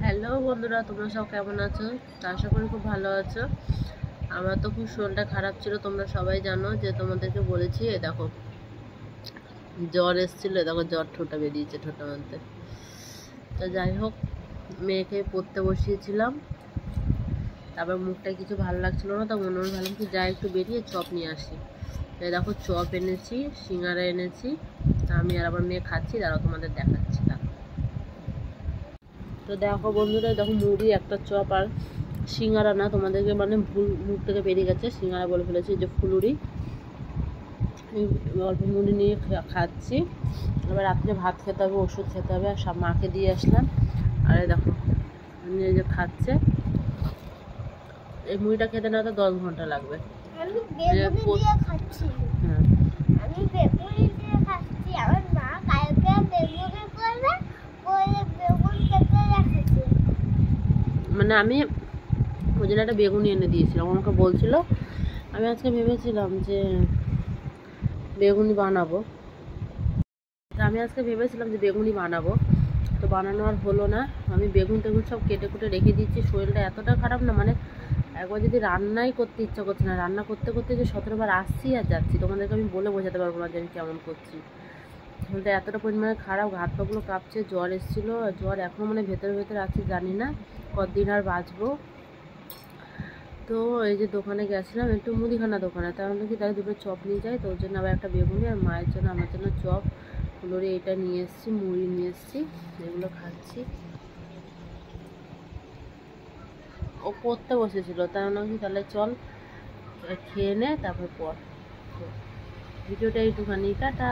Hello বন্ধুরা, তোমরা সব কেমন আছো? আশা করি খুব ভালো আছো। আমার তো খুব শরীরটা খারাপ ছিল, তোমরা সবাই জানো যে তোমাদেরকে বলেছি। দেখো জ্বর এসেছিলো, দেখো জ্বর ঠোঁটা বেরিয়েছে ঠোঁটা মধ্যে। তো যাই হোক, মেয়েকে পড়তে বসিয়েছিলাম, তারপর মুখটা কিছু ভালো লাগছিলো না, তো মনে মনে ভাবলাম কি যাই একটু বেরিয়ে চপ নিয়ে আসি। দেখো চপ এনেছি, সিঙ্গারা এনেছি, আমি আর আবার মেয়ে খাচ্ছি, তারাও তোমাদের দেখাচ্ছি। তো দেখো বন্ধুরা, দেখো মুড়ি একটা চপ আর সিঙ্গারা না, তোমাদেরকে মানে ভুল মুখ থেকে বেরিয়ে গেছে, সিঙ্গারা বলে ফেলেছি, যে ফুলুরি। অল্প মুড়ি নিয়ে খাচ্ছি। এবার রাত্রে ভাত খেতে হবে, ওষুধ খেতে হবে, আর সব মাকে দিয়ে আসলাম। আর দেখো এই যে খাচ্ছে, এই মুড়িটা খেতে না তো 10 ঘন্টা লাগবে। মানে আমি ওই জন্য একটা বেগুনি এনে দিয়েছিলাম, আমাকে বলছিল। আমি আজকে ভেবেছিলাম যে বেগুনি বানাবো, তো বানানো আর হলো না। আমি বেগুন টেগুন সব কেটে কুটে রেখে দিচ্ছি। শরীরটা এতটা খারাপ না, মানে একবার যদি রান্নাই করতে ইচ্ছা করছে না, রান্না করতে করতে যে 17 বার আসছি আর যাচ্ছি, তোমাদেরকে আমি বলে বোঝাতে পারবো না যে আমি কেমন করছি। শরীরটা এতটা পরিমাণে খারাপ, হাত পাগুলো কাঁপছে, জ্বর এসেছিলো, জ্বর এখনও মানে ভেতরে ভেতরে আছে, জানি না কতদিন আর বাঁচবো। তো এই যে দোকানে গেছিলাম, একটু মুদিখানা দোকানে, তাহলে কি তাই দুটো চপ নিয়ে যাই, তো ওর জন্য আবার একটা বেগুনি, আর মায়ের জন্য আমার জন্য চপ ফুলুরি এটা নিয়ে এসেছি, মুড়ি নিয়ে এসেছি, এগুলো খাচ্ছি। ও পড়তে বসেছিল, তাই কি তাহলে চল খেয়ে নে, তারপর পর। ভিডিওটা একটুখানি, টাটা।